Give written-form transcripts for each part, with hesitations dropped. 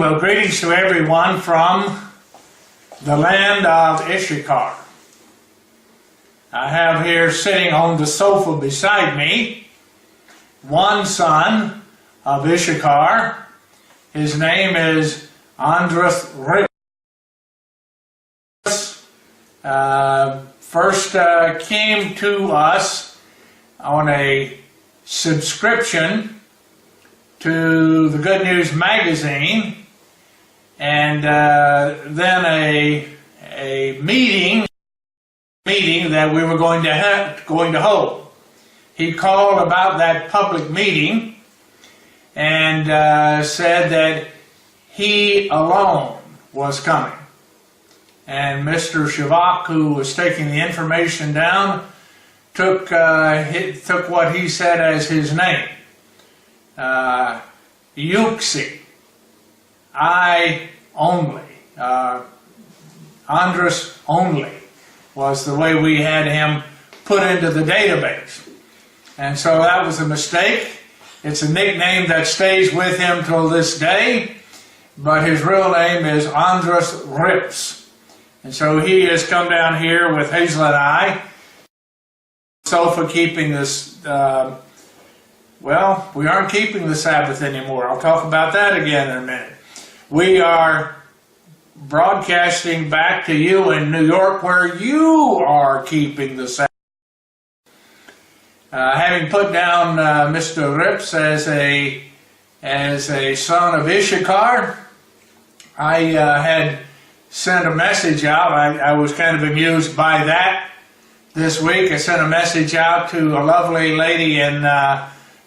Well, greetings to everyone from the land of Issachar. I have here sitting on the sofa beside me one son of Issachar. His name is Andras Rips. First came to us on a subscription to the Good News magazine, and then a meeting that we were going to hold. He called about that public meeting and said that he alone was coming. And Mr. Shavak, who was taking the information down, took what he said as his name. Yuxi. I only. Andras only was the way we had him put into the database. And so that was a mistake. It's a nickname that stays with him till this day, but his real name is Andras Rips. And so he has come down here with Hazel and I, sofa, keeping this, well, we aren't keeping the Sabbath anymore. I'll talk about that again in a minute. We are broadcasting back to you in New York, where you are keeping the Sabbath. Having put down Mr. Rips as a son of Issachar, I had sent a message out. I was kind of amused by that this week. I sent a message out to a lovely lady in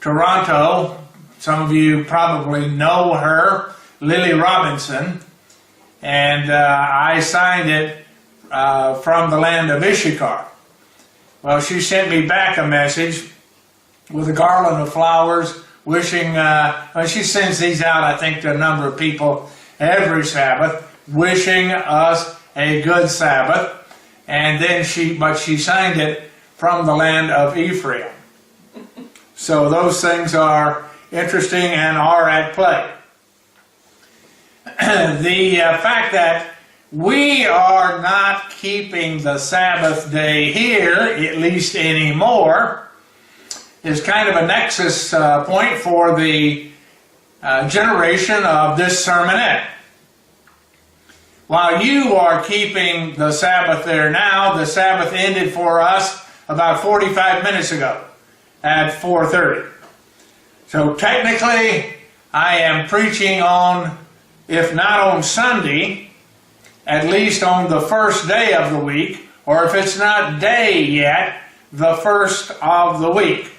Toronto. Some of you probably know her, Lily Robinson, and I signed it from the land of Issachar. Well, she sent me back a message with a garland of flowers wishing, well, she sends these out, I think, to a number of people every Sabbath, wishing us a good Sabbath. And then she signed it from the land of Ephraim. So those things are interesting and are at play. The fact that we are not keeping the Sabbath day here, at least anymore, is kind of a nexus point for the generation of this sermonette. While you are keeping the Sabbath there now, the Sabbath ended for us about 45 minutes ago at 4:30. So technically, I am preaching on, if not on Sunday, at least on the first day of the week, or if it's not day yet, the first of the week.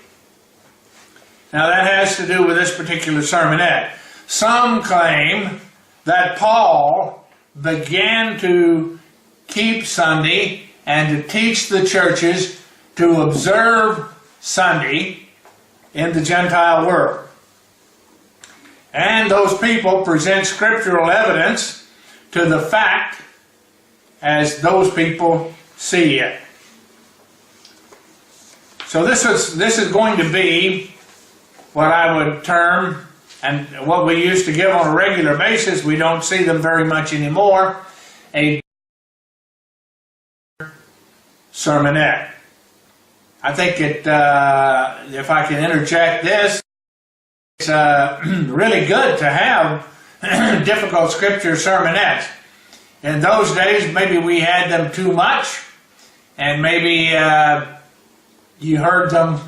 Now that has to do with this particular sermonette. Some claim that Paul began to keep Sunday and to teach the churches to observe Sunday in the Gentile world. And those people present scriptural evidence to the fact as those people see it. So this is going to be what I would term, and what we used to give on a regular basis, we don't see them very much anymore, a sermonette. I think it, if I can interject this, it's really good to have difficult scripture sermonettes. In those days, maybe we had them too much, and maybe you heard them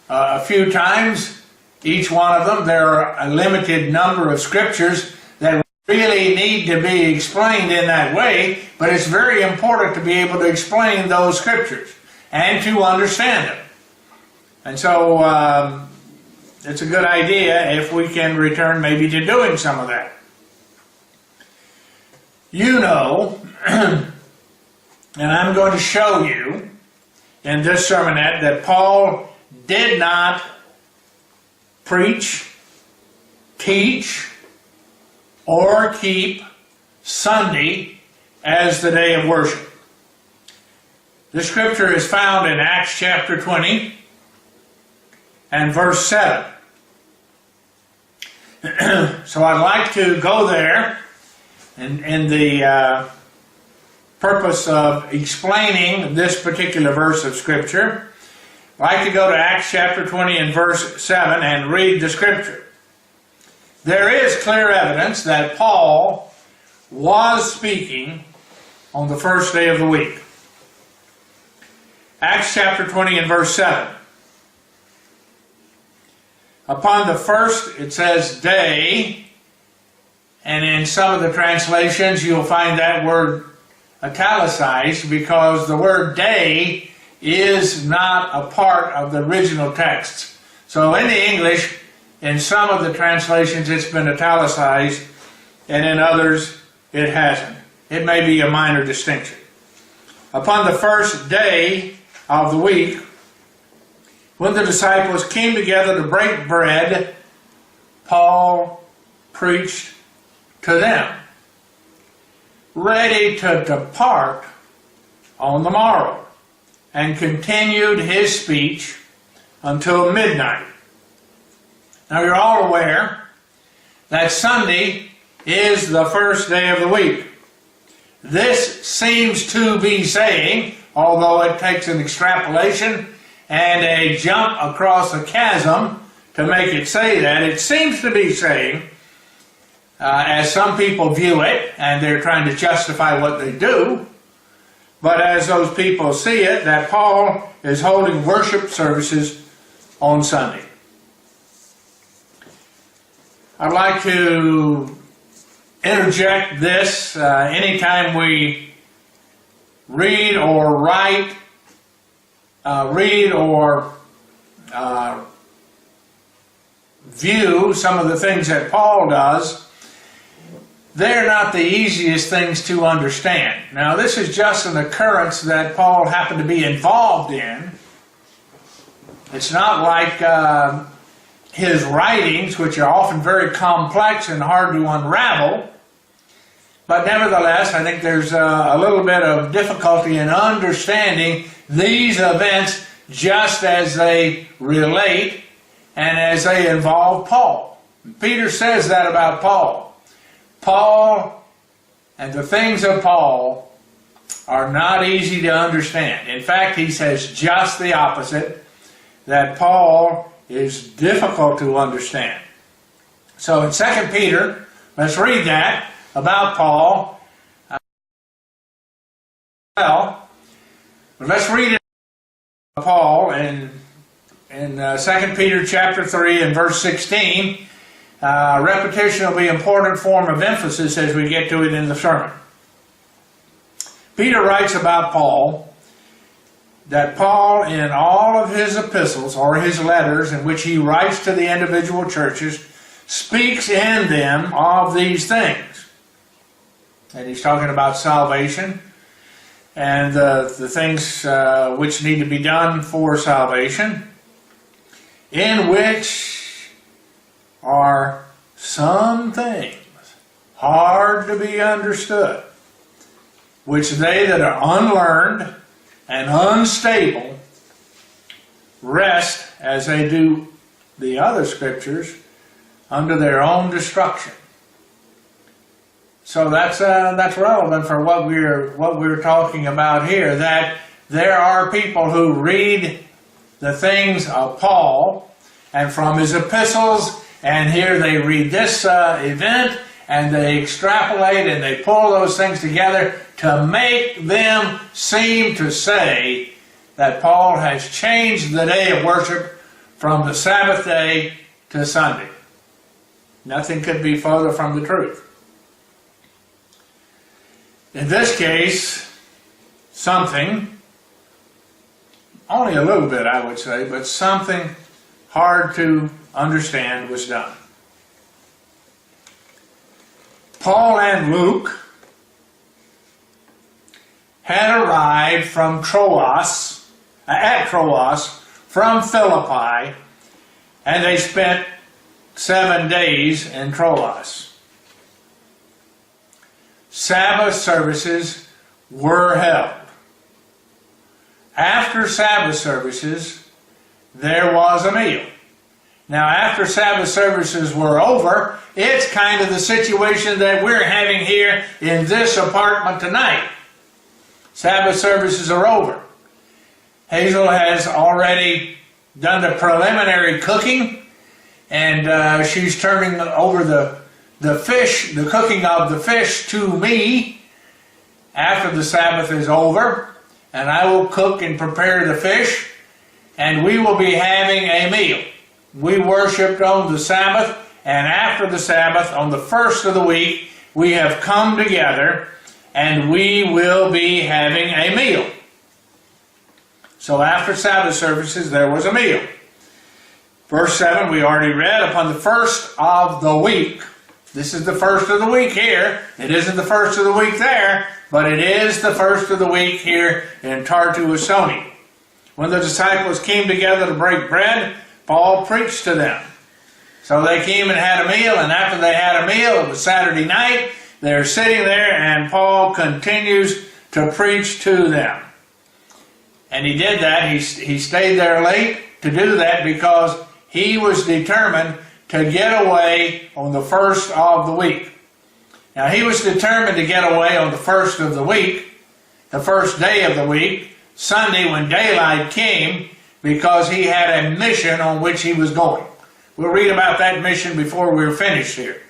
a few times. Each one of them, there are a limited number of scriptures that really need to be explained in that way, but it's very important to be able to explain those scriptures and to understand them. And so it's a good idea if we can return maybe to doing some of that. You know, and I'm going to show you in this sermonette that Paul did not preach, teach, or keep Sunday as the day of worship. The scripture is found in Acts chapter 20 and verse 7. So I'd like to go there in the purpose of explaining this particular verse of Scripture, I'd like to go to Acts chapter 20 and verse 7 and read the Scripture. There is clear evidence that Paul was speaking on the first day of the week. Acts chapter 20 and verse 7. Upon the first, it says day, and in some of the translations you'll find that word italicized because the word day is not a part of the original texts. So in the English, in some of the translations it's been italicized, and in others it hasn't. It may be a minor distinction. Upon the first day of the week, when the disciples came together to break bread, Paul preached to them, ready to depart on the morrow, and continued his speech until midnight. Now you're all aware that Sunday is the first day of the week. This seems to be saying, although it takes an extrapolation and a jump across a chasm to make it say that, it seems to be saying, as some people view it, and they're trying to justify what they do, but as those people see it, that Paul is holding worship services on Sunday. I'd like to interject this anytime we read or write, view some of the things that Paul does. They're not the easiest things to understand. Now, this is just an occurrence that Paul happened to be involved in. It's not like his writings, which are often very complex and hard to unravel. But nevertheless, I think there's a little bit of difficulty in understanding these events just as they relate and as they involve Paul. Peter says that about Paul. Paul and the things of Paul are not easy to understand. In fact, he says just the opposite, that Paul is difficult to understand. So in 2 Peter, let's read that about Paul. Well, let's read it about Paul in 2 Peter chapter 3 and verse 16. Repetition will be an important form of emphasis as we get to it in the sermon. Peter writes about Paul that Paul, in all of his epistles or his letters in which he writes to the individual churches, speaks in them of these things. And he's talking about salvation and the things which need to be done for salvation, in which are some things hard to be understood, which they that are unlearned and unstable rest, as they do the other scriptures, under their own destruction. So that's relevant for what we're talking about here, that there are people who read the things of Paul and from his epistles, and here they read this event and they extrapolate and they pull those things together to make them seem to say that Paul has changed the day of worship from the Sabbath day to Sunday. Nothing could be further from the truth. In this case, something, only a little bit I would say, but something hard to understand was done. Paul and Luke had arrived from at Troas from Philippi, and they spent 7 days in Troas. Sabbath services were held. After Sabbath services, there was a meal. Now, after Sabbath services were over, it's kind of the situation that we're having here in this apartment tonight. Sabbath services are over. Hazel has already done the preliminary cooking, and she's turning over the fish, the cooking of the fish, to me after the Sabbath is over, and I will cook and prepare the fish, and we will be having a meal. We worshiped on the Sabbath, and after the Sabbath, on the first of the week, we have come together, and we will be having a meal. So after Sabbath services, there was a meal. Verse 7, we already read, upon the first of the week. This is the first of the week here. It isn't the first of the week there, but it is the first of the week here in Tartu-Asoni. When the disciples came together to break bread, Paul preached to them. So they came and had a meal, and after they had a meal, it was Saturday night, they're sitting there, and Paul continues to preach to them. And he did that. He stayed there late to do that because he was determined to get away on the first of the week. Now, he was determined to get away on the first of the week, the first day of the week, Sunday when daylight came, because he had a mission on which he was going. We'll read about that mission before we're finished here.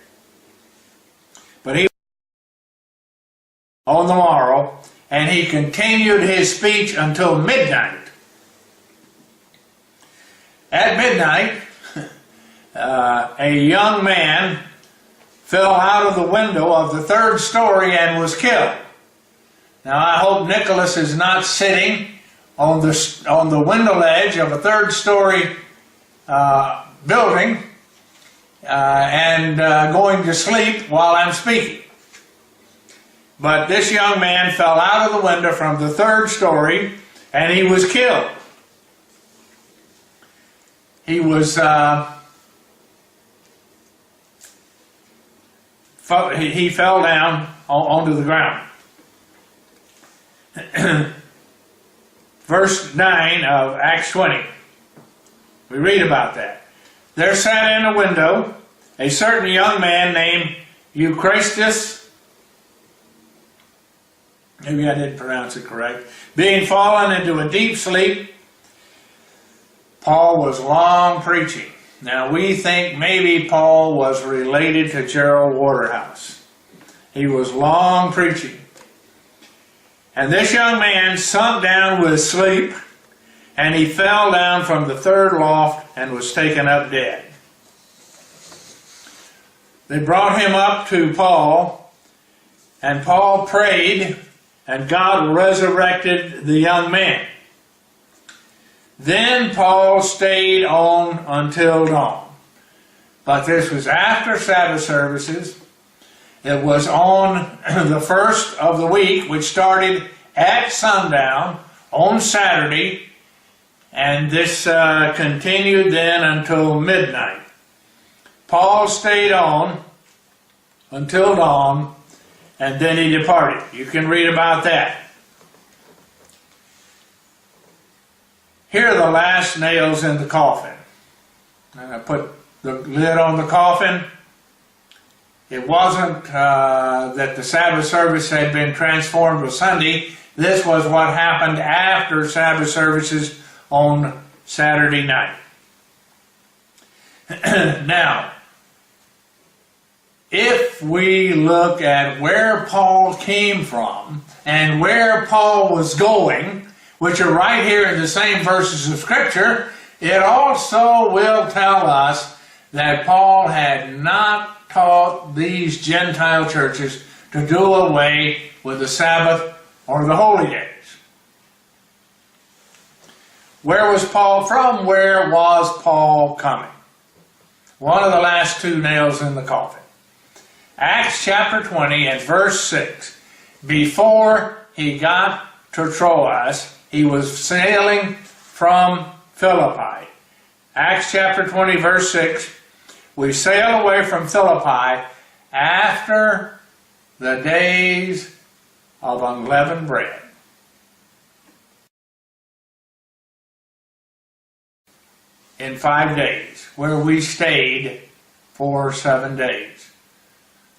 But he on the morrow, and he continued his speech until midnight. At midnight, a young man fell out of the window of the third story and was killed. Now, I hope Nicholas is not sitting on the window ledge of a third story building and going to sleep while I'm speaking. But this young man fell out of the window from the third story and he was killed. He was he fell down onto the ground. Verse 9 of Acts 20. We read about that. There sat in a window a certain young man named Euchristus. Maybe I didn't pronounce it correct. Being fallen into a deep sleep, Paul was long preaching. Now we think maybe Paul was related to Gerald Waterhouse. He was long preaching. And this young man sunk down with sleep, and he fell down from the third loft and was taken up dead. They brought him up to Paul, and Paul prayed, and God resurrected the young man. Then Paul stayed on until dawn. But this was after Sabbath services. It was on the first of the week, which started at sundown on Saturday, and this continued then until midnight. Paul stayed on until dawn, and then he departed. You can read about that. Here are the last nails in the coffin. And I put the lid on the coffin. It wasn't that the Sabbath service had been transformed to Sunday. This was what happened after Sabbath services on Saturday night. Now, if we look at where Paul came from and where Paul was going, which are right here in the same verses of Scripture, it also will tell us that Paul had not taught these Gentile churches to do away with the Sabbath or the holy days. Where was Paul from? Where was Paul coming? One of the last two nails in the coffin. Acts chapter 20 and verse 6. Before he got to Troas, he was sailing from Philippi. Acts chapter 20 verse 6. We sailed away from Philippi after the days of unleavened bread. in 5 days, where we stayed for 7 days.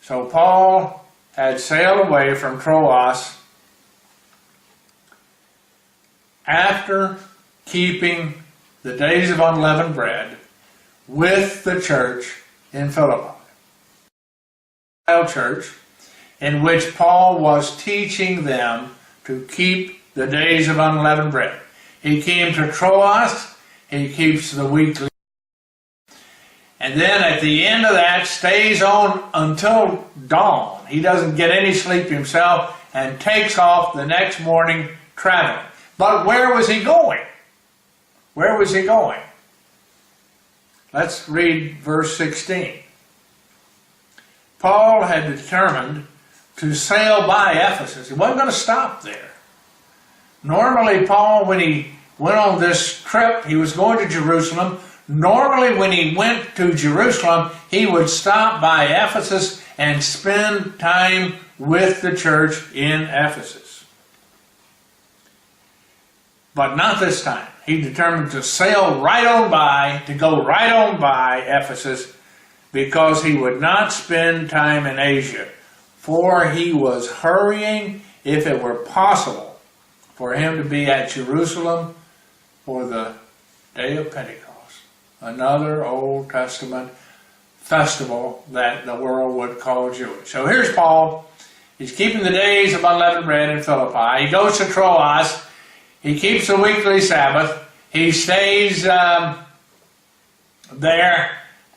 So Paul had sailed away from Troas after keeping the days of unleavened bread with the church in Philippi. Church in which Paul was teaching them to keep the days of unleavened bread. He came to Troas, he keeps the weekly, and then at the end of that stays on until dawn. He doesn't get any sleep himself and takes off the next morning traveling. But where was he going? Where was he going? Let's read verse 16. Paul had determined to sail by Ephesus. He wasn't going to stop there. Normally, Paul, when he went on this trip, he was going to Jerusalem. Normally, when he went to Jerusalem, he would stop by Ephesus and spend time with the church in Ephesus. But not this time. He determined to sail right on by, to go right on by Ephesus, because he would not spend time in Asia, for he was hurrying, if it were possible, for him to be at Jerusalem for the day of Pentecost, another Old Testament festival that the world would call Jewish. So here's Paul. He's keeping the days of unleavened bread in Philippi. He goes to Troas. He keeps the weekly Sabbath. He stays there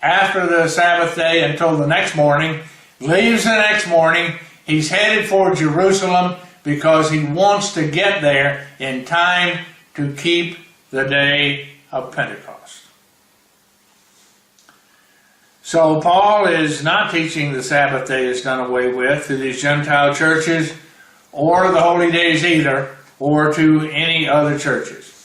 after the Sabbath day until the next morning. Leaves the next morning. He's headed for Jerusalem because he wants to get there in time to keep the day of Pentecost. So Paul is not teaching the Sabbath day is done away with to these Gentile churches, or the holy days either, or to any other churches.